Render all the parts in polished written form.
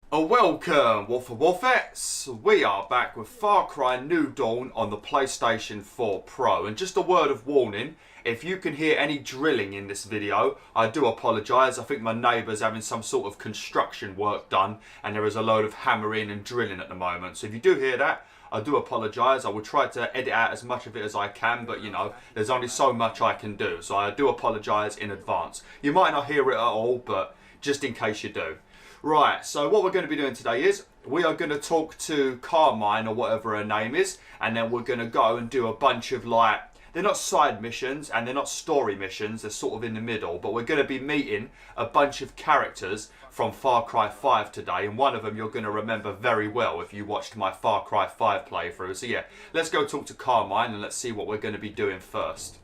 Welcome, WolfTheWolfettes! We are back with Far Cry New Dawn on the PlayStation 4 Pro. And just a word of warning, if you can hear any drilling in this video, I do apologise. I think my neighbour's having some sort of construction work done and there is a load of hammering and drilling at the moment. So if you do hear that, I do apologise. I will try to edit out as much of it as I can, but you know, there's only so much I can do. So I do apologise in advance. You might not hear it at all, but just in case you do. Right, so what we're going to be doing today is we are going to talk to Carmine or whatever her name is, and then we're going to go and do a bunch of like, they're not side missions and they're not story missions, they're sort of in the middle, but we're going to be meeting a bunch of characters from Far Cry 5 today, and one of them you're going to remember very well if you watched my Far Cry 5 playthrough. So yeah, let's go talk to Carmine and let's see what we're going to be doing first.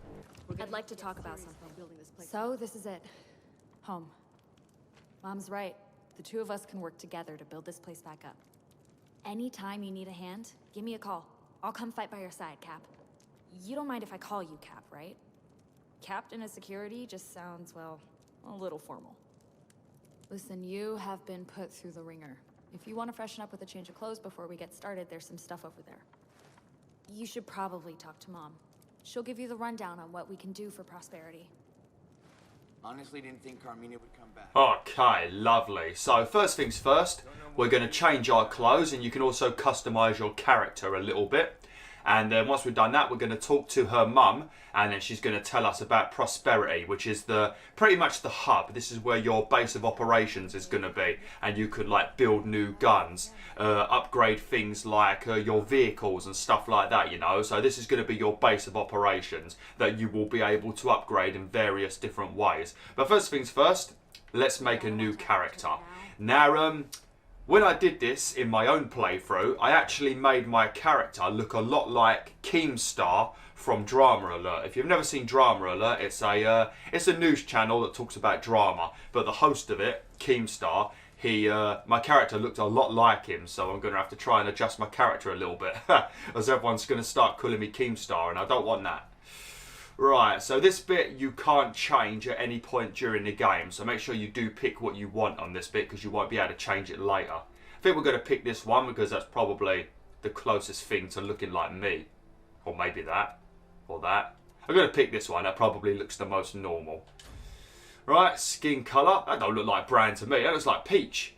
I'd like to talk about something. So this is it. Home. Mom's right. The two of us can work together to build this place back up. Anytime you need a hand, give me a call. I'll come fight by your side, Cap. You don't mind if I call you Cap, right? Captain of Security just sounds, well, a little formal. Listen, you have been put through the ringer. If you want to freshen up with a change of clothes before we get started, there's some stuff over there. You should probably talk to Mom. She'll give you the rundown on what we can do for Prosperity. Honestly, didn't think Carmina would come back. Okay, lovely. So first things first, we're going to change our clothes, and you can also customise your character a little bit. And then once we've done that, we're going to talk to her mum, and then she's going to tell us about Prosperity, which is pretty much the hub. This is where your base of operations is going to be, and you could like build new guns, upgrade things like your vehicles and stuff like that, you know. So this is going to be your base of operations that you will be able to upgrade in various different ways. But first things first, let's make a new character. Now, when I did this in my own playthrough, I actually made my character look a lot like Keemstar from Drama Alert. If you've never seen Drama Alert, it's a news channel that talks about drama. But the host of it, Keemstar, my character looked a lot like him, so I'm going to have to try and adjust my character a little bit, as everyone's going to start calling me Keemstar, and I don't want that. Right, so this bit you can't change at any point during the game, so make sure you do pick what you want on this bit because you won't be able to change it later. I think we're going to pick this one because that's probably the closest thing to looking like me. Or maybe that. Or that. I'm going to pick this one, that probably looks the most normal. Right, skin colour. That don't look like brown to me, that looks like peach.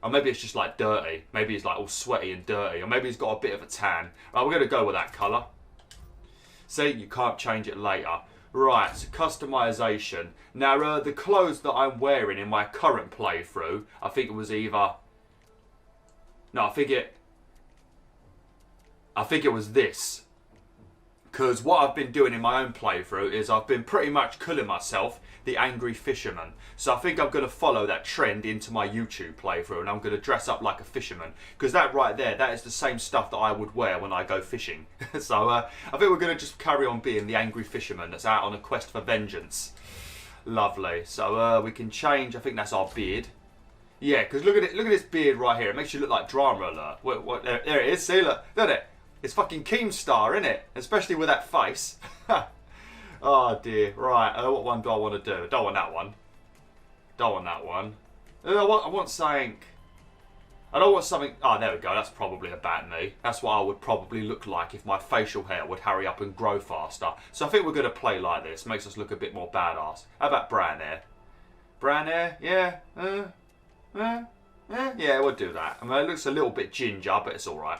Or maybe it's just like dirty. Maybe it's like all sweaty and dirty. Or maybe it's got a bit of a tan. Right, we're going to go with that colour. See, you can't change it later. Right, so customization. Now, the clothes that I'm wearing in my current playthrough, I think it was either... No, I think it was this. Because what I've been doing in my own playthrough is I've been pretty much calling myself the Angry Fisherman. So I think I'm going to follow that trend into my YouTube playthrough, and I'm going to dress up like a fisherman. Because that right there, that is the same stuff that I would wear when I go fishing. So I think we're going to just carry on being the Angry Fisherman that's out on a quest for vengeance. Lovely. So we can change, I think that's our beard. Yeah, because look at this beard right here. It makes you look like Drama Alert. There it is, see, look at it. It's fucking Keemstar, isn't it? Especially with that face. Oh dear. Right, what one do I want to do? Don't want that one. Don't want that one. I want something... I don't want something... Oh, there we go. That's probably about me. That's what I would probably look like if my facial hair would hurry up and grow faster. So I think we're going to play like this. Makes us look a bit more badass. How about brown hair? Brown hair? Yeah. Yeah, we'll do that. I mean, it looks a little bit ginger, but it's alright.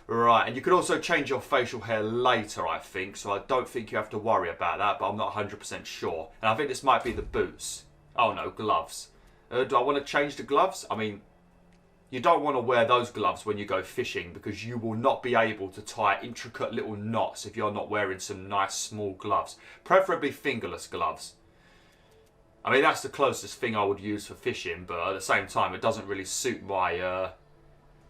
Right, and you can also change your facial hair later, I think, so I don't think you have to worry about that, but I'm not 100% sure. And I think this might be the boots. Oh no, gloves. Do I want to change the gloves? I mean, you don't want to wear those gloves when you go fishing because you will not be able to tie intricate little knots if you're not wearing some nice small gloves. Preferably fingerless gloves. I mean, that's the closest thing I would use for fishing, but at the same time, it doesn't really suit my...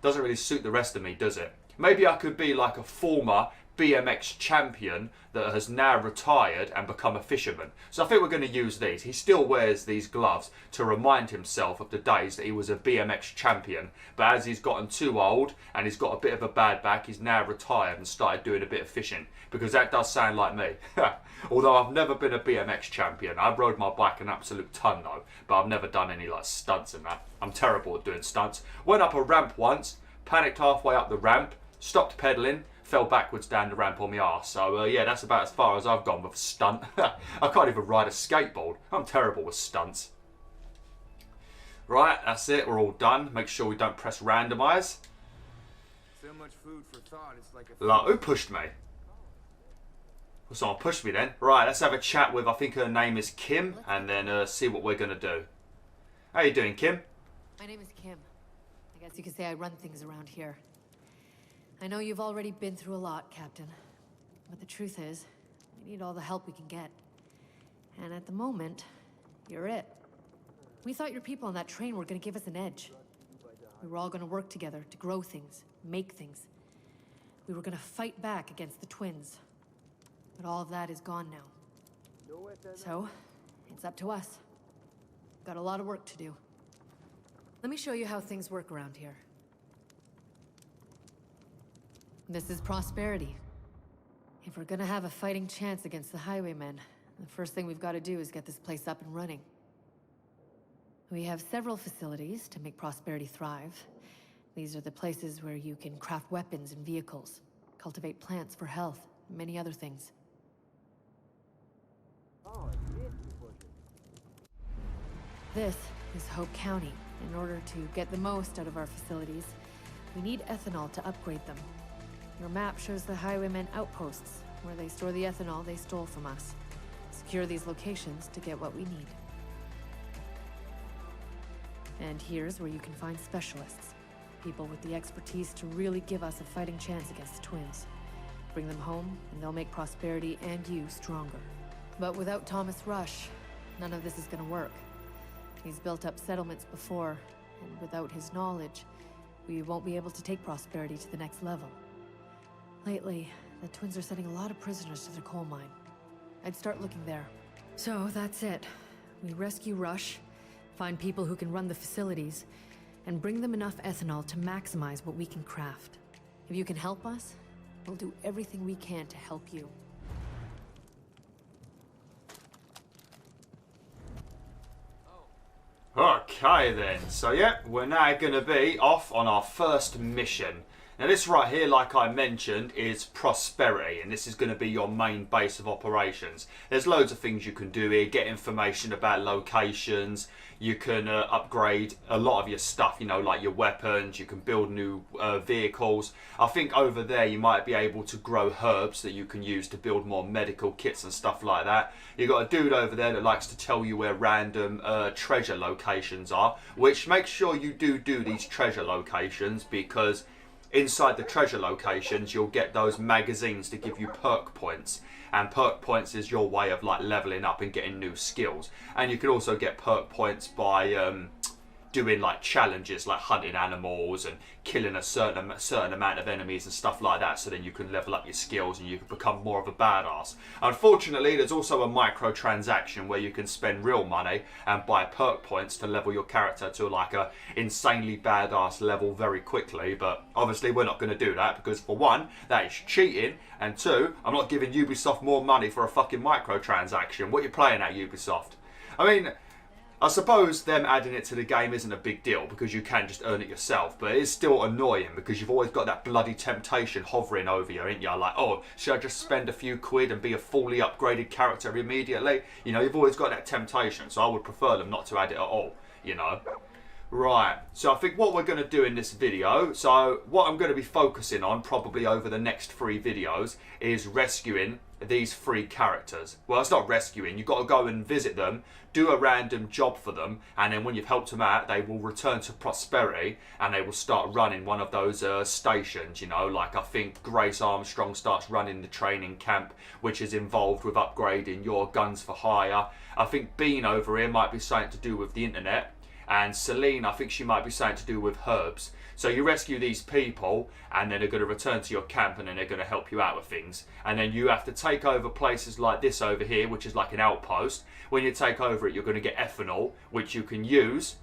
doesn't really suit the rest of me, does it? Maybe I could be like a former BMX champion that has now retired and become a fisherman. So I think we're going to use these. He still wears these gloves to remind himself of the days that he was a BMX champion. But as he's gotten too old and he's got a bit of a bad back, he's now retired and started doing a bit of fishing. Because that does sound like me. Although I've never been a BMX champion. I've rode my bike an absolute ton though. But I've never done any like stunts and that. I'm terrible at doing stunts. Went up a ramp once, panicked halfway up the ramp, stopped pedalling, fell backwards down the ramp on my arse. So yeah, that's about as far as I've gone with a stunt. I can't even ride a skateboard. I'm terrible with stunts. Right, that's it. We're all done. Make sure we don't press randomize. So much food for thought. It's like a. Like, who pushed me? Well, someone pushed me then. Right, let's have a chat with, I think her name is Kim, and then see what we're going to do. How you doing, Kim? My name is Kim. I guess you could say I run things around here. I know you've already been through a lot, Captain. But the truth is, we need all the help we can get. And at the moment, you're it. We thought your people on that train were gonna give us an edge. We were all gonna work together to grow things, make things. We were gonna fight back against the twins. But all of that is gone now. So, it's up to us. Got a lot of work to do. Let me show you how things work around here. This is prosperity. If we're gonna have a fighting chance against the highwaymen, the first thing we've got to do is get this place up and running. We have several facilities to make prosperity thrive. These are the places where you can craft weapons and vehicles, cultivate plants for health, and many other things. This is Hope County. In order to get the most out of our facilities, we need ethanol to upgrade them. Your map shows the highwaymen outposts, where they store the ethanol they stole from us. Secure these locations to get what we need. And here's where you can find specialists. People with the expertise to really give us a fighting chance against the twins. Bring them home, and they'll make prosperity and you stronger. But without Thomas Rush, none of this is gonna work. He's built up settlements before, and without his knowledge, we won't be able to take prosperity to the next level. Lately, the twins are sending a lot of prisoners to their coal mine. I'd start looking there. So that's it. We rescue Rush, find people who can run the facilities, and bring them enough ethanol to maximize what we can craft. If you can help us, we'll do everything we can to help you. Okay then, so yeah, we're now going to be off on our first mission. Now this right here, like I mentioned, is prosperity, and this is going to be your main base of operations. There's loads of things you can do here, get information about locations, you can upgrade a lot of your stuff, you know, like your weapons, you can build new vehicles. I think over there you might be able to grow herbs that you can use to build more medical kits and stuff like that. You've got a dude over there that likes to tell you where random treasure locations are, which make sure you do these treasure locations, because inside the treasure locations you'll get those magazines to give you perk points, and perk points is your way of like leveling up and getting new skills. And you can also get perk points by doing like challenges like hunting animals and killing a certain amount of enemies and stuff like that, so then you can level up your skills and you can become more of a badass. Unfortunately, there's also a microtransaction where you can spend real money and buy perk points to level your character to like a insanely badass level very quickly, but obviously we're not going to do that, because for one, that is cheating, and two, I'm not giving Ubisoft more money for a fucking microtransaction. What are you playing at, Ubisoft? I mean, I suppose them adding it to the game isn't a big deal because you can just earn it yourself, but it is still annoying because you've always got that bloody temptation hovering over you, ain't you? Like, oh, should I just spend a few quid and be a fully upgraded character immediately? You know, you've always got that temptation, so I would prefer them not to add it at all, you know? Right, so I think what we're going to do in this video, so what I'm going to be focusing on probably over the next 3 videos is rescuing these 3 characters. Well, it's not rescuing, you've got to go and visit them, do a random job for them, and then when you've helped them out, they will return to prosperity and they will start running one of those stations, you know, like I think Grace Armstrong starts running the training camp, which is involved with upgrading your guns for hire. I think Bean over here might be something to do with the internet. and Celine, I think she might be something to do with herbs. So you rescue these people, and then they're going to return to your camp, and then they're going to help you out with things. And then you have to take over places like this over here, which is like an outpost. When you take over it, you're going to get ethanol, which you can use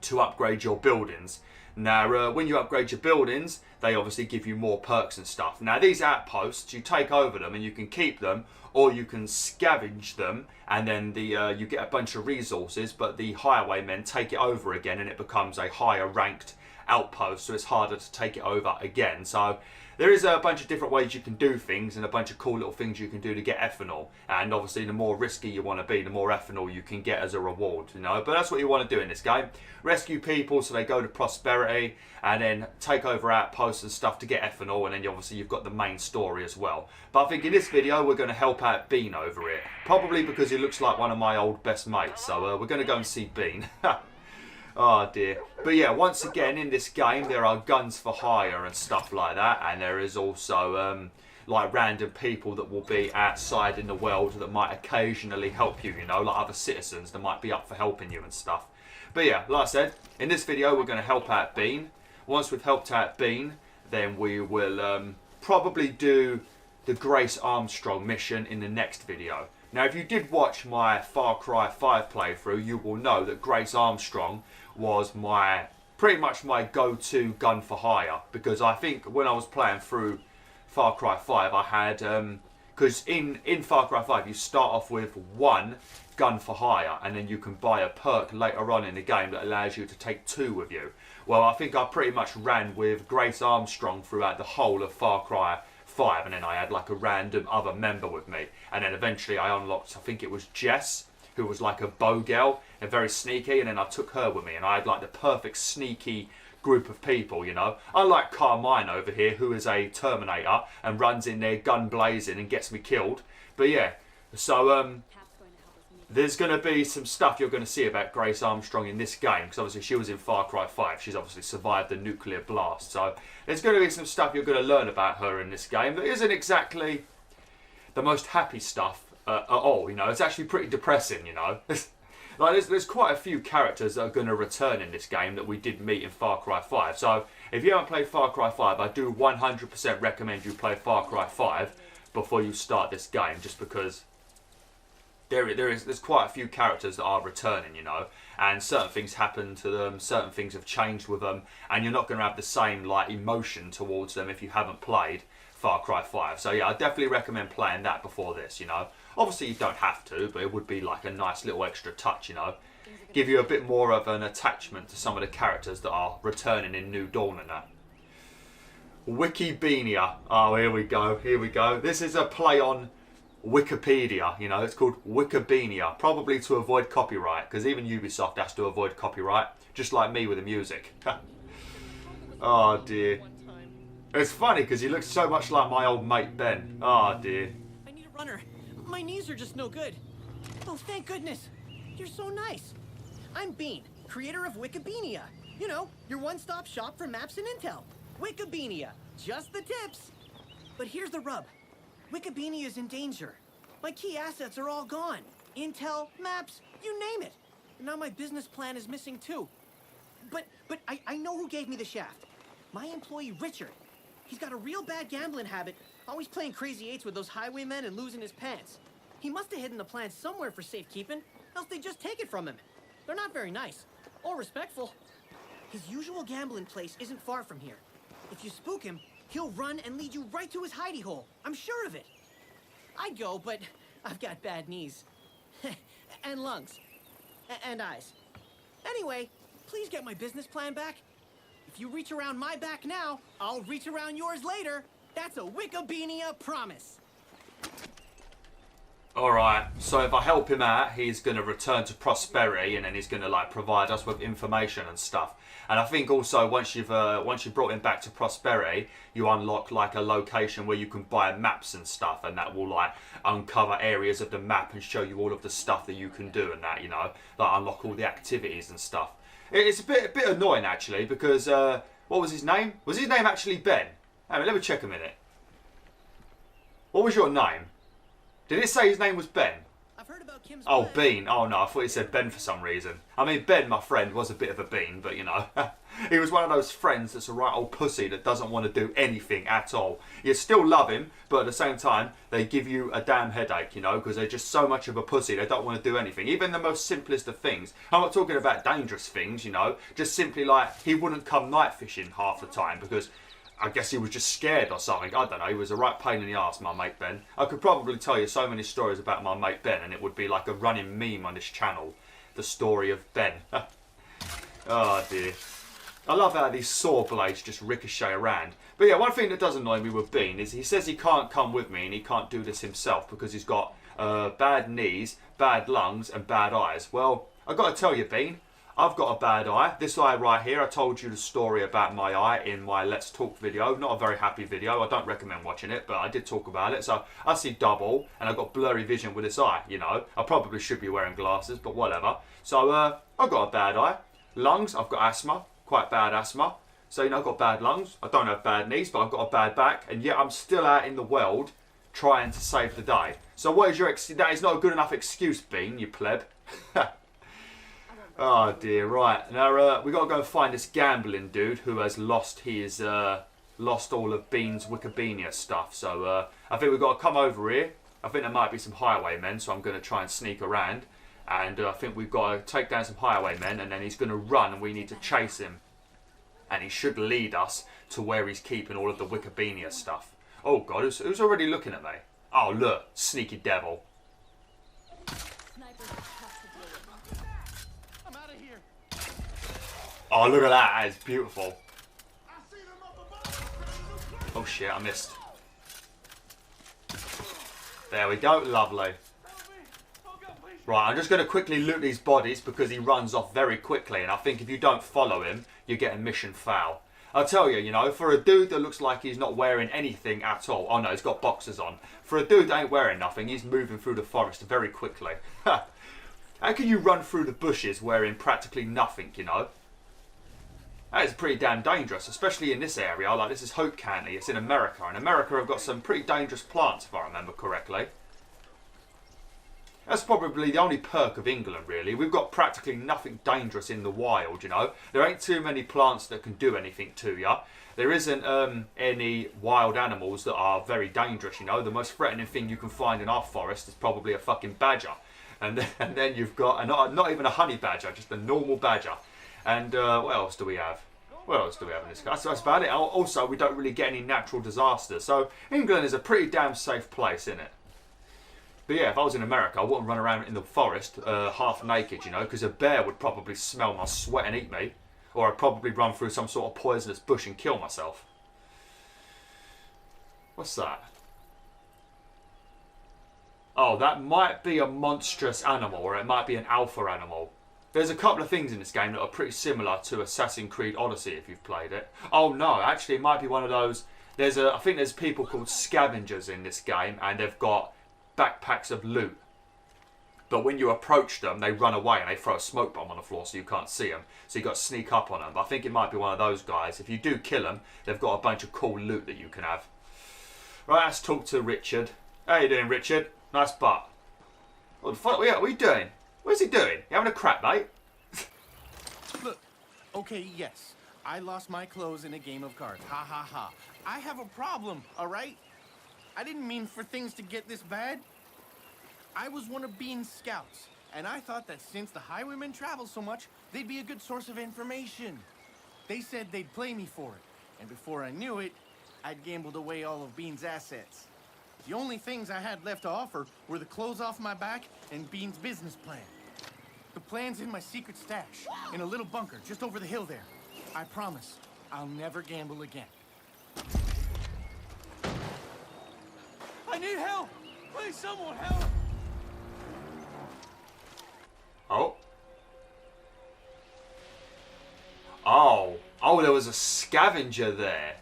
to upgrade your buildings. Now, when you upgrade your buildings, they obviously give you more perks and stuff. Now, these outposts, you take over them and you can keep them, or you can scavenge them, and then you get a bunch of resources, but the highwaymen take it over again, and it becomes a higher ranked outpost, so it's harder to take it over again. So there is a bunch of different ways you can do things, and a bunch of cool little things you can do to get ethanol. And obviously, the more risky you want to be, the more ethanol you can get as a reward, you know. But that's what you want to do in this game. Rescue people so they go to prosperity, and then take over outposts and stuff to get ethanol, and then obviously you've got the main story as well. But I think in this video, we're going to help out Bean over it. Probably because he looks like one of my old best mates. So we're going to go and see Bean. Oh dear. But yeah, once again in this game there are guns for hire and stuff like that, and there is also like random people that will be outside in the world that might occasionally help you, you know, like other citizens that might be up for helping you and stuff. But yeah, like I said, in this video we're going to help out Bean. Once we've helped out Bean, then we will probably do the Grace Armstrong mission in the next video. Now, if you did watch my Far Cry 5 playthrough, you will know that Grace Armstrong was pretty much my go-to gun for hire, because I think when I was playing through Far Cry 5, I had because in Far Cry 5 you start off with one gun for hire, and then you can buy a perk later on in the game that allows you to take two with you. Well, I think I pretty much ran with Grace Armstrong throughout the whole of Far Cry 5, and then I had like a random other member with me, and then eventually I unlocked, I think it was Jess, who was like a bow girl and very sneaky, and then I took her with me, and I had like the perfect sneaky group of people, you know. Unlike Carmine over here, who is a Terminator and runs in there gun blazing and gets me killed. But yeah, so there's going to be some stuff you're going to see about Grace Armstrong in this game, because obviously she was in Far Cry 5. She's obviously survived the nuclear blast. So there's going to be some stuff you're going to learn about her in this game that isn't exactly the most happy stuff at all, you know. It's actually pretty depressing, you know. Like there's quite a few characters that are going to return in this game that we did meet in Far Cry 5. So if you haven't played Far Cry 5, I do 100% recommend you play Far Cry 5 before you start this game, just because there's quite a few characters that are returning, you know, and certain things happen to them, certain things have changed with them, and you're not going to have the same like emotion towards them if you haven't played Far Cry 5. So yeah, I definitely recommend playing that before this, you know. Obviously you don't have to, but it would be like a nice little extra touch, you know. Give you a bit more of an attachment to some of the characters that are returning in New Dawn and that. Wikibeania. Oh, here we go, here we go. This is a play on Wikipedia, you know, it's called Wikibeania, probably to avoid copyright, because even Ubisoft has to avoid copyright, just like me with the music. Oh dear. It's funny because he looks so much like my old mate Ben. Oh dear. I need a runner. My knees are just no good. Oh, thank goodness. You're so nice. I'm Bean, creator of Wikibeania. You know, your one-stop shop for maps and intel. Wikibeania, just the tips. But here's the rub. Wikibeania is in danger. My key assets are all gone. Intel, maps, you name it. And now my business plan is missing too. But I know who gave me the shaft. My employee, Richard. He's got a real bad gambling habit, always playing crazy eights with those highwaymen and losing his pants. He must have hidden the plan somewhere for safekeeping, else they just take it from him. They're not very nice, or respectful. His usual gambling place isn't far from here. If you spook him, he'll run and lead you right to his hidey hole. I'm sure of it. I'd go, but I've got bad knees. And lungs. And eyes. Anyway, please get my business plan back. If you reach around my back now, I'll reach around yours later. That's a Wikibeania promise. Alright, so if I help him out, he's going to return to prosperity, and then he's going to like provide us with information and stuff. And I think also once you've brought him back to prosperity, you unlock like a location where you can buy maps and stuff, and that will like uncover areas of the map and show you all of the stuff that you can do and that, you know, like unlock all the activities and stuff. It's a bit annoying actually, because what was his name? Was his name actually Ben? Hang on, let me check a minute. What was your name? Did it say his name was Ben? I've heard about Kim's Oh, plan. Bean. Oh, no, I thought he said Ben for some reason. I mean, Ben, my friend, was a bit of a bean, but, you know, he was one of those friends that's a right old pussy that doesn't want to do anything at all. You still love him, but at the same time, they give you a damn headache, you know, because they're just so much of a pussy, they don't want to do anything. Even the most simplest of things. I'm not talking about dangerous things, you know, just simply like he wouldn't come night fishing half the time because I guess he was just scared or something. I don't know. He was a right pain in the arse, my mate Ben. I could probably tell you so many stories about my mate Ben, and it would be like a running meme on this channel. The story of Ben. Oh dear. I love how these saw blades just ricochet around. But yeah, one thing that does annoy me with Bean is he says he can't come with me and he can't do this himself because he's got bad knees, bad lungs, and bad eyes. Well, I've got to tell you, Bean. I've got a bad eye. This eye right here, I told you the story about my eye in my Let's Talk video. Not a very happy video. I don't recommend watching it, but I did talk about it. So I see double, and I've got blurry vision with this eye, you know. I probably should be wearing glasses, but whatever. So I've got a bad eye. Lungs, I've got asthma, quite bad asthma. So, you know, I've got bad lungs. I don't have bad knees, but I've got a bad back. And yet I'm still out in the world trying to save the day. So what is your that is not a good enough excuse, Bean, you pleb. Oh dear, right. Now we got to go and find this gambling dude who has lost his, lost all of Bean's Wikibeania stuff. So I think we've got to come over here. I think there might be some highwaymen, so I'm going to try and sneak around. And I think we've got to take down some highwaymen, and then he's going to run, and we need to chase him. And he should lead us to where he's keeping all of the Wikibeania stuff. Oh God, who's already looking at me? Oh look, sneaky devil. Oh, look at that. That is beautiful. Oh, shit. I missed. There we go. Lovely. Right, I'm just going to quickly loot these bodies because he runs off very quickly. And I think if you don't follow him, you get a mission foul. I'll tell you, you know, for a dude that looks like he's not wearing anything at all. Oh, no, he's got boxers on. For a dude that ain't wearing nothing, he's moving through the forest very quickly. How can you run through the bushes wearing practically nothing, you know? That is pretty damn dangerous, especially in this area. Like, this is Hope County. It's in America. And America have got some pretty dangerous plants, if I remember correctly. That's probably the only perk of England, really. We've got practically nothing dangerous in the wild, you know. There ain't too many plants that can do anything to you. There isn't any wild animals that are very dangerous, you know. The most threatening thing you can find in our forest is probably a fucking badger. And then you've got, not even a honey badger, just a normal badger. And what else do we have? What else do we have in this case? That's about it. Also, we don't really get any natural disasters. So England is a pretty damn safe place, isn't it? But yeah, if I was in America, I wouldn't run around in the forest half naked, you know, because a bear would probably smell my sweat and eat me. Or I'd probably run through some sort of poisonous bush and kill myself. What's that? Oh, that might be a monstrous animal, or it might be an alpha animal. There's a couple of things in this game that are pretty similar to Assassin's Creed Odyssey if you've played it. Oh no, actually it might be one of those. I think there's people called scavengers in this game, and they've got backpacks of loot. But when you approach them, they run away and they throw a smoke bomb on the floor so you can't see them. So you've got to sneak up on them. But I think it might be one of those guys. If you do kill them, they've got a bunch of cool loot that you can have. Right, let's talk to Richard. How you doing, Richard? Nice butt. What the fuck? What are you doing? What's he doing? You having a crap, mate? Look, okay, yes. I lost my clothes in a game of cards. Ha ha ha. I have a problem, alright? I didn't mean for things to get this bad. I was one of Bean's scouts, and I thought that since the highwaymen travel so much, they'd be a good source of information. They said they'd play me for it, and before I knew it, I'd gambled away all of Bean's assets. The only things I had left to offer were the clothes off my back and Bean's business plan. The plan's in my secret stash, in a little bunker just over the hill there. I promise, I'll never gamble again. I need help! Please, someone help! Oh. Oh, there was a scavenger there.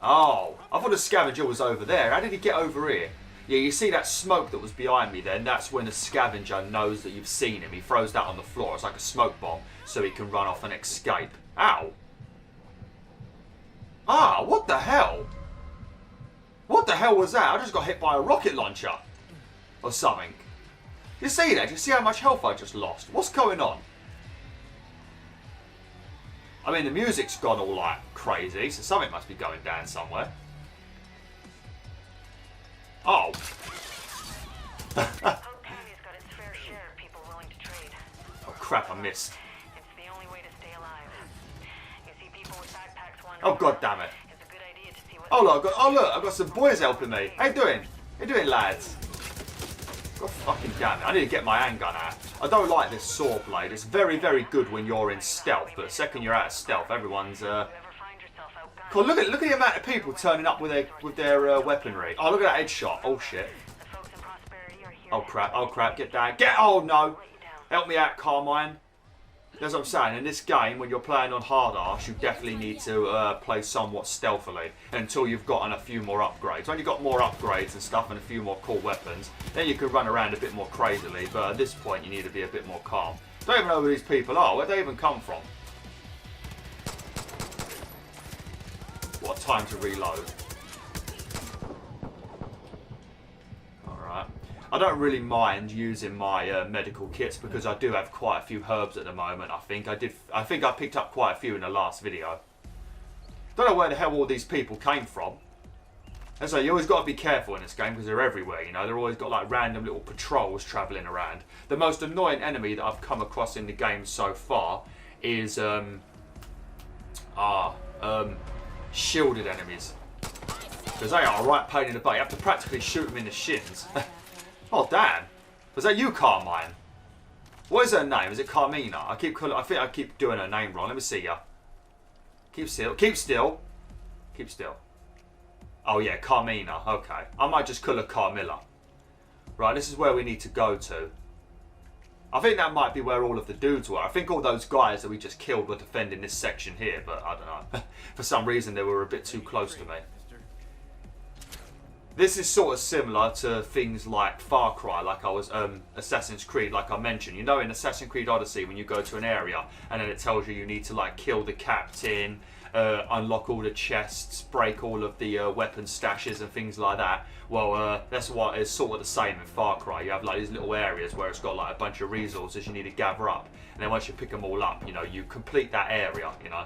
Oh, I thought the scavenger was over there. How did he get over here? Yeah, you see that smoke that was behind me then? That's when the scavenger knows that you've seen him. He throws that on the floor. It's like a smoke bomb, so he can run off and escape. Ow. Ah, what the hell? What the hell was that? I just got hit by a rocket launcher. Or something. You see that? You see how much health I just lost? What's going on? I mean, the music's gone all like crazy, so something must be going down somewhere. Oh. Oh crap, I missed. Oh god damn it. Oh look, I've got some boys helping me. How you doing? How you doing, lads? God fucking damn it. I need to get my handgun out. I don't like this saw blade. It's very, very good when you're in stealth, but the second you're out of stealth, everyone's Cool, look at the amount of people turning up with their weaponry. Oh, look at that headshot. Oh shit. Oh crap, get down. Oh no. Help me out, Carmine. That's what I'm saying. In this game, when you're playing on hard arse, you definitely need to play somewhat stealthily until you've gotten a few more upgrades. When you've got more upgrades and stuff and a few more cool weapons, then you can run around a bit more crazily. But at this point, you need to be a bit more calm. Don't even know who these people are. Where'd they even come from? What time to reload? Alright. I don't really mind using my medical kits because I do have quite a few herbs at the moment. I think I picked up quite a few in the last video. Don't know where the hell all these people came from. And so you always got to be careful in this game because they're everywhere, you know. They're always got like random little patrols travelling around. The most annoying enemy that I've come across in the game so far is shielded enemies. Because they are a right pain in the butt. You have to practically shoot them in the shins. Oh damn! Was that you, Carmine? What is her name? Is it Carmina? I think I keep doing her name wrong. Let me see ya. Keep still. Keep still. Keep still. Oh yeah, Carmina. Okay. I might just call her Carmilla. Right, this is where we need to go to. I think that might be where all of the dudes were. I think all those guys that we just killed were defending this section here, but I don't know. For some reason they were a bit too close to me. This is sort of similar to things like Far Cry, like I was Assassin's Creed, like I mentioned. You know, in Assassin's Creed Odyssey, when you go to an area and then it tells you need to like kill the captain, unlock all the chests, break all of the weapon stashes and things like that. Well, that's what is sort of the same in Far Cry. You have like these little areas where it's got like a bunch of resources you need to gather up, and then once you pick them all up, you know, you complete that area. You know.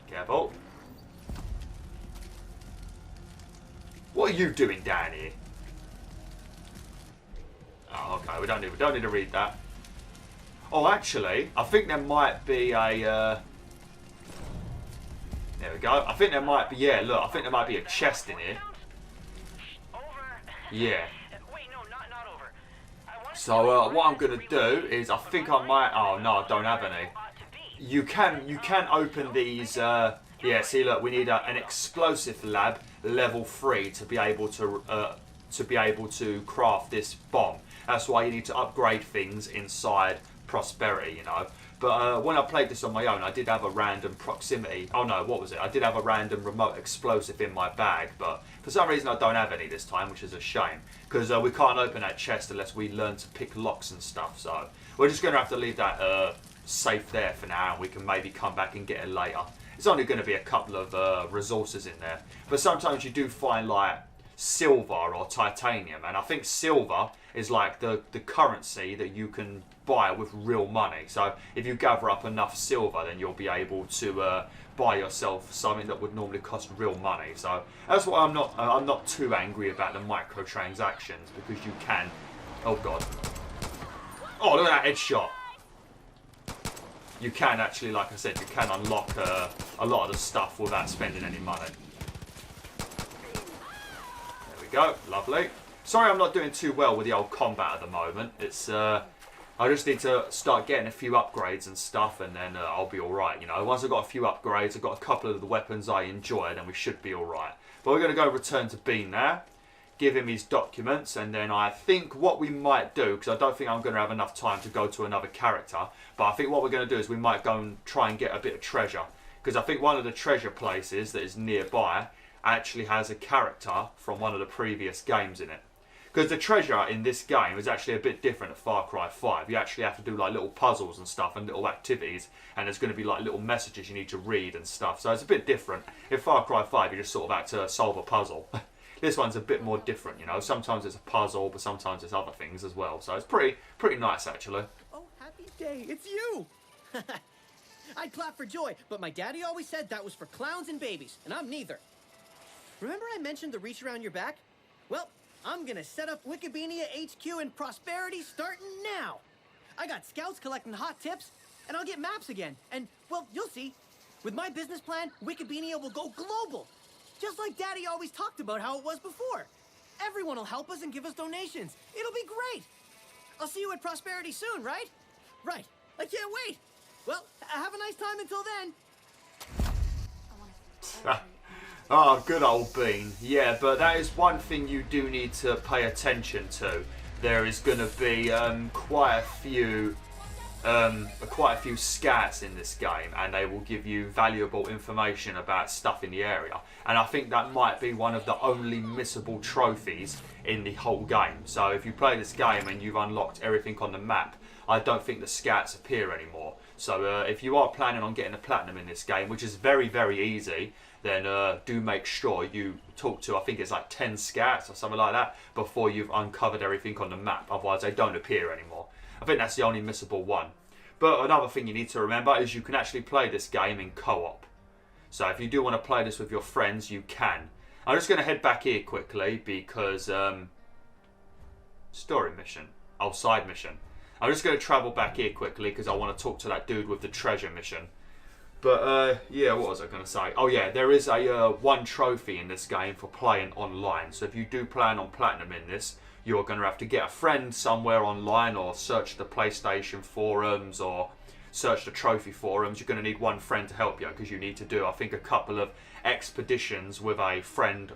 Careful. What are you doing down here? Oh, okay. We don't need to read that. Oh, actually, I think there might be a. There we go. I think there might be. Yeah, look. I think there might be a chest in here. Yeah. So what I'm gonna do is, I think I might. Oh no, I don't have any. You can open these. Yeah. See, look. We need an explosive lab level 3 to be able to craft this bomb. That's why you need to upgrade things inside Prosperity, you know. But when I played this on my own, I did have a random proximity. Oh no, what was it? I did have a random remote explosive in my bag, but for some reason I don't have any this time, which is a shame. Because we can't open that chest unless we learn to pick locks and stuff. So we're just going to have to leave that safe there for now, and we can maybe come back and get it later. It's only going to be a couple of resources in there. But sometimes you do find like silver or titanium, and I think silver is like the currency that you can buy with real money. So if you gather up enough silver, then you'll be able to buy yourself something that would normally cost real money. So that's why I'm not too angry about the microtransactions, because you can. Oh god. Oh, look at that headshot. You can actually, like I said, you can unlock a lot of the stuff without spending any money. There we go, lovely. Sorry I'm not doing too well with the old combat at the moment. It's I just need to start getting a few upgrades and stuff, and then I'll be alright, you know. Once I've got a few upgrades, I've got a couple of the weapons I enjoy, then we should be alright. But we're going to go return to Bean now. Give him his documents, and then I think what we might do, because I don't think I'm going to have enough time to go to another character, but I think what we're going to do is we might go and try and get a bit of treasure, because I think one of the treasure places that is nearby actually has a character from one of the previous games in it. Because the treasure in this game is actually a bit different at Far Cry 5. You actually have to do like little puzzles and stuff and little activities, and there's going to be like little messages you need to read and stuff, so it's a bit different. In Far Cry 5 you just sort of have to solve a puzzle. This one's a bit more different, you know. Sometimes it's a puzzle, but sometimes it's other things as well. So it's pretty nice, actually. Oh, happy day, it's you! I'd clap for joy, but my daddy always said that was for clowns and babies, and I'm neither. Remember I mentioned the reach around your back? Well, I'm gonna set up Wikibeania HQ in Prosperity starting now. I got scouts collecting hot tips, and I'll get maps again. And, well, you'll see. With my business plan, Wikibeania will go global. Just like Daddy always talked about how it was before. Everyone will help us and give us donations. It'll be great. I'll see you at Prosperity soon, right? Right. I can't wait. Well, have a nice time until then. Oh, good old Bean. Yeah, but that is one thing you do need to pay attention to. There is going to be quite a few scats in this game, and they will give you valuable information about stuff in the area. And I think that might be one of the only missable trophies in the whole game. So if you play this game and you've unlocked everything on the map, I don't think the scats appear anymore. So if you are planning on getting a platinum in this game, which is very, very easy, then do make sure you talk to, I think it's like 10 scats or something like that, before you've uncovered everything on the map. Otherwise they don't appear anymore. I think that's the only missable one. But another thing you need to remember is you can actually play this game in co-op. So if you do want to play this with your friends, you can. I'm just going to head back here quickly because story mission. Oh, side mission. I'm just going to travel back here quickly because I want to talk to that dude with the treasure mission. But yeah, what was I going to say? Oh yeah, there is a one trophy in this game for playing online. So if you do plan on platinum in this, you're going to have to get a friend somewhere online, or search the PlayStation forums, or search the trophy forums. You're going to need one friend to help you because you need to do, I think, a couple of expeditions with a friend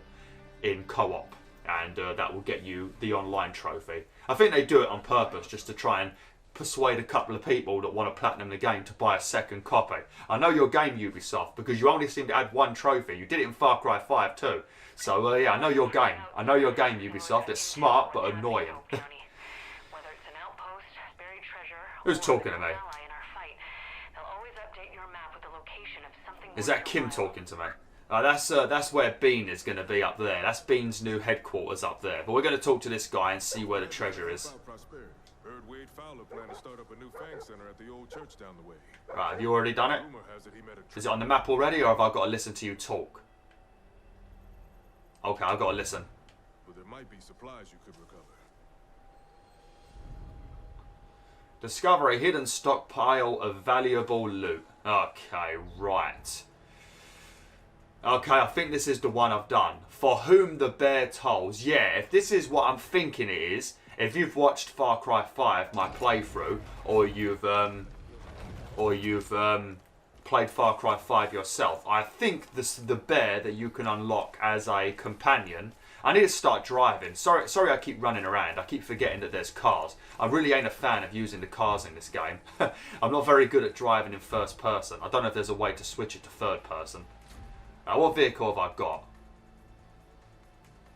in co-op, and that will get you the online trophy. I think they do it on purpose just to try and persuade a couple of people that want to platinum the game to buy a second copy. I know your game, Ubisoft, because you only seem to add one trophy. You did it in Far Cry 5 too. So yeah, I know your game. I know your game, Ubisoft. It's smart but annoying. Who's talking to me? Is that Kim talking to me? That's where Bean is going to be up there. That's Bean's new headquarters up there. But we're going to talk to this guy and see where the treasure is. Right, have you already done it? Is it on the map already, or have I got to listen to you talk? Okay, I've got to listen. But there might be supplies you could recover. Discover a hidden stockpile of valuable loot. Okay, right. Okay, I think this is the one I've done. For whom the bear tolls. Yeah, if this is what I'm thinking it is, if you've watched Far Cry 5, my playthrough, or you've played Far Cry 5 yourself, I think this the bear that you can unlock as a companion. I need to start driving. Sorry I keep running around. I keep forgetting that there's cars. I really ain't a fan of using the cars in this game. I'm not very good at driving in first person. I don't know if there's a way to switch it to third person. What vehicle have I got?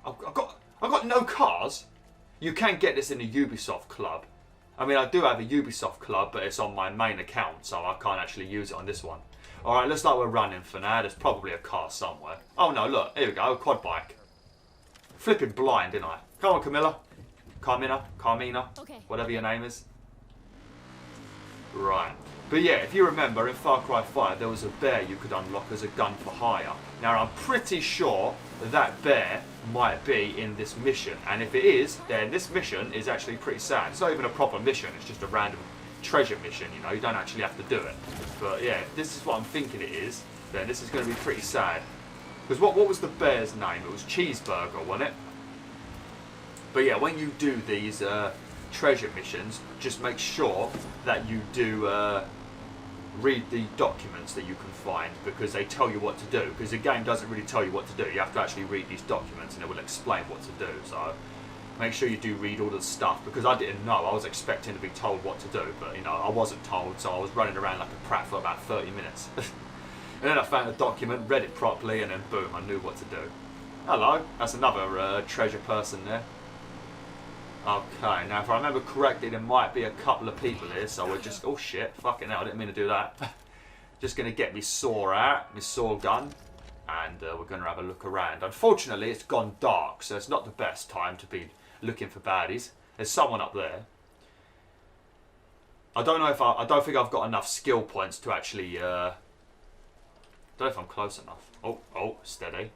I've got no cars. You can get this in the Ubisoft club. I mean, I do have a Ubisoft club, but it's on my main account, so I can't actually use it on this one. Alright, looks like we're running for now. There's probably a car somewhere. Oh no, look, here we go, a quad bike. Flipping blind, didn't I? Come on, Camilla. Carmina, Okay. Whatever your name is. Right. But yeah, if you remember, in Far Cry 5, there was a bear you could unlock as a gun for hire. Now, I'm pretty sure that bear might be in this mission. And if it is, then this mission is actually pretty sad. It's not even a proper mission, it's just a random treasure mission, you know, you don't actually have to do it. But yeah, if this is what I'm thinking it is, then this is going to be pretty sad. Because what was the bear's name? It was Cheeseburger, wasn't it? But yeah, when you do these treasure missions, just make sure that you do read the documents that you can find, because they tell you what to do. Because the game doesn't really tell you what to do. You have to actually read these documents and it will explain what to do. So make sure you do read all the stuff, because I didn't know. I was expecting to be told what to do, but you know, I wasn't told, so I was running around like a prat for about 30 minutes. And then I found a document, read it properly, and then boom, I knew what to do. Hello, that's another treasure person there. Okay, now if I remember correctly, there might be a couple of people here, so we're just... Oh shit, fucking hell, I didn't mean to do that. Just going to get me saw out, my saw gun, and we're going to have a look around. Unfortunately, it's gone dark, so it's not the best time to be looking for baddies. There's someone up there. I don't know if I don't think I've got enough skill points to actually. Don't know if I'm close enough. Oh, steady.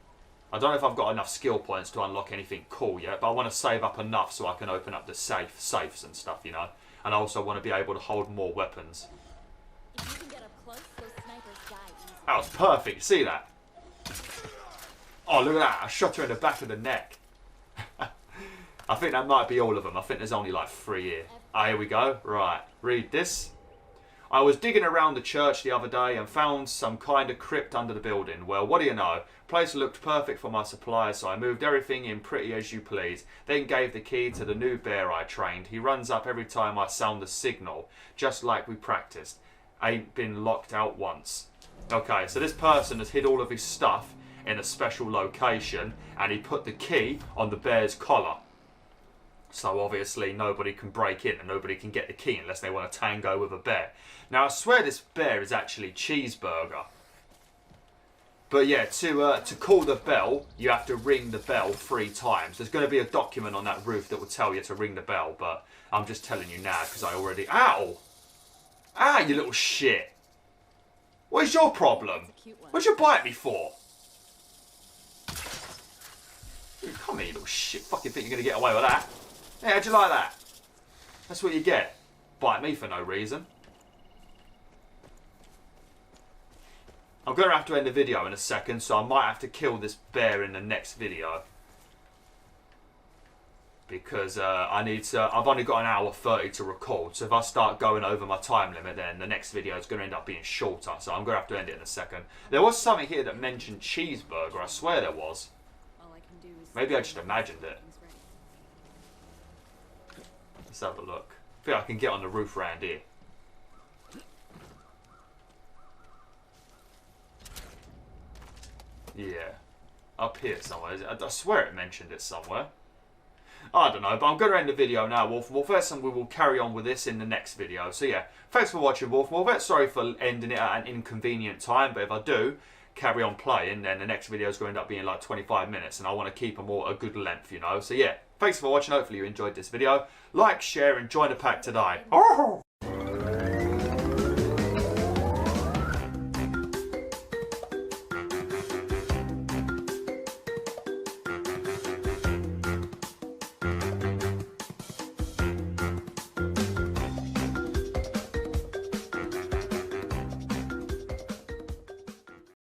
I don't know if I've got enough skill points to unlock anything cool yet, but I want to save up enough so I can open up the safes and stuff, you know. And I also want to be able to hold more weapons. If you can get up close, those snipers die easily. That was perfect. See that? Oh, look at that. I shot her in the back of the neck. I think that might be all of them. I think there's only like 3 here. Ah, here we go. Right. Read this. I was digging around the church the other day and found some kind of crypt under the building. Well, what do you know? Place looked perfect for my supplies, so I moved everything in pretty as you please. Then gave the key to the new bear I trained. He runs up every time I sound the signal, just like we practiced. Ain't been locked out once. Okay, so this person has hid all of his stuff in a special location, and he put the key on the bear's collar. So obviously nobody can break in and nobody can get the key unless they want to tango with a bear. Now I swear this bear is actually Cheeseburger. But yeah, to call the bell, you have to ring the bell 3 times. There's going to be a document on that roof that will tell you to ring the bell, but I'm just telling you now because I already... Ow! Ah, you little shit! What is your problem? What'd you bite me for? Come here, you little shit. Fucking think you're going to get away with that? Yeah, how'd you like that? That's what you get. Bite me for no reason. I'm going to have to end the video in a second, so I might have to kill this bear in the next video. Because I need to... I've only got 1 hour 30 to record, so if I start going over my time limit, then the next video is going to end up being shorter, so I'm going to have to end it in a second. There was something here that mentioned Cheeseburger, I swear there was. Maybe I just imagined it. Let's have a look. I think I can get on the roof around here. Yeah. Up here somewhere. I swear it mentioned it somewhere. I don't know, but I'm going to end the video now, WolfTheWolf, and we will carry on with this in the next video. So yeah, thanks for watching, WolfTheWolf. Sorry for ending it at an inconvenient time, but if I do carry on playing, then the next video is going to end up being like 25 minutes, and I want to keep them all a good length, you know. So yeah, thanks for watching. Hopefully you enjoyed this video. Like, share, and join the pack today.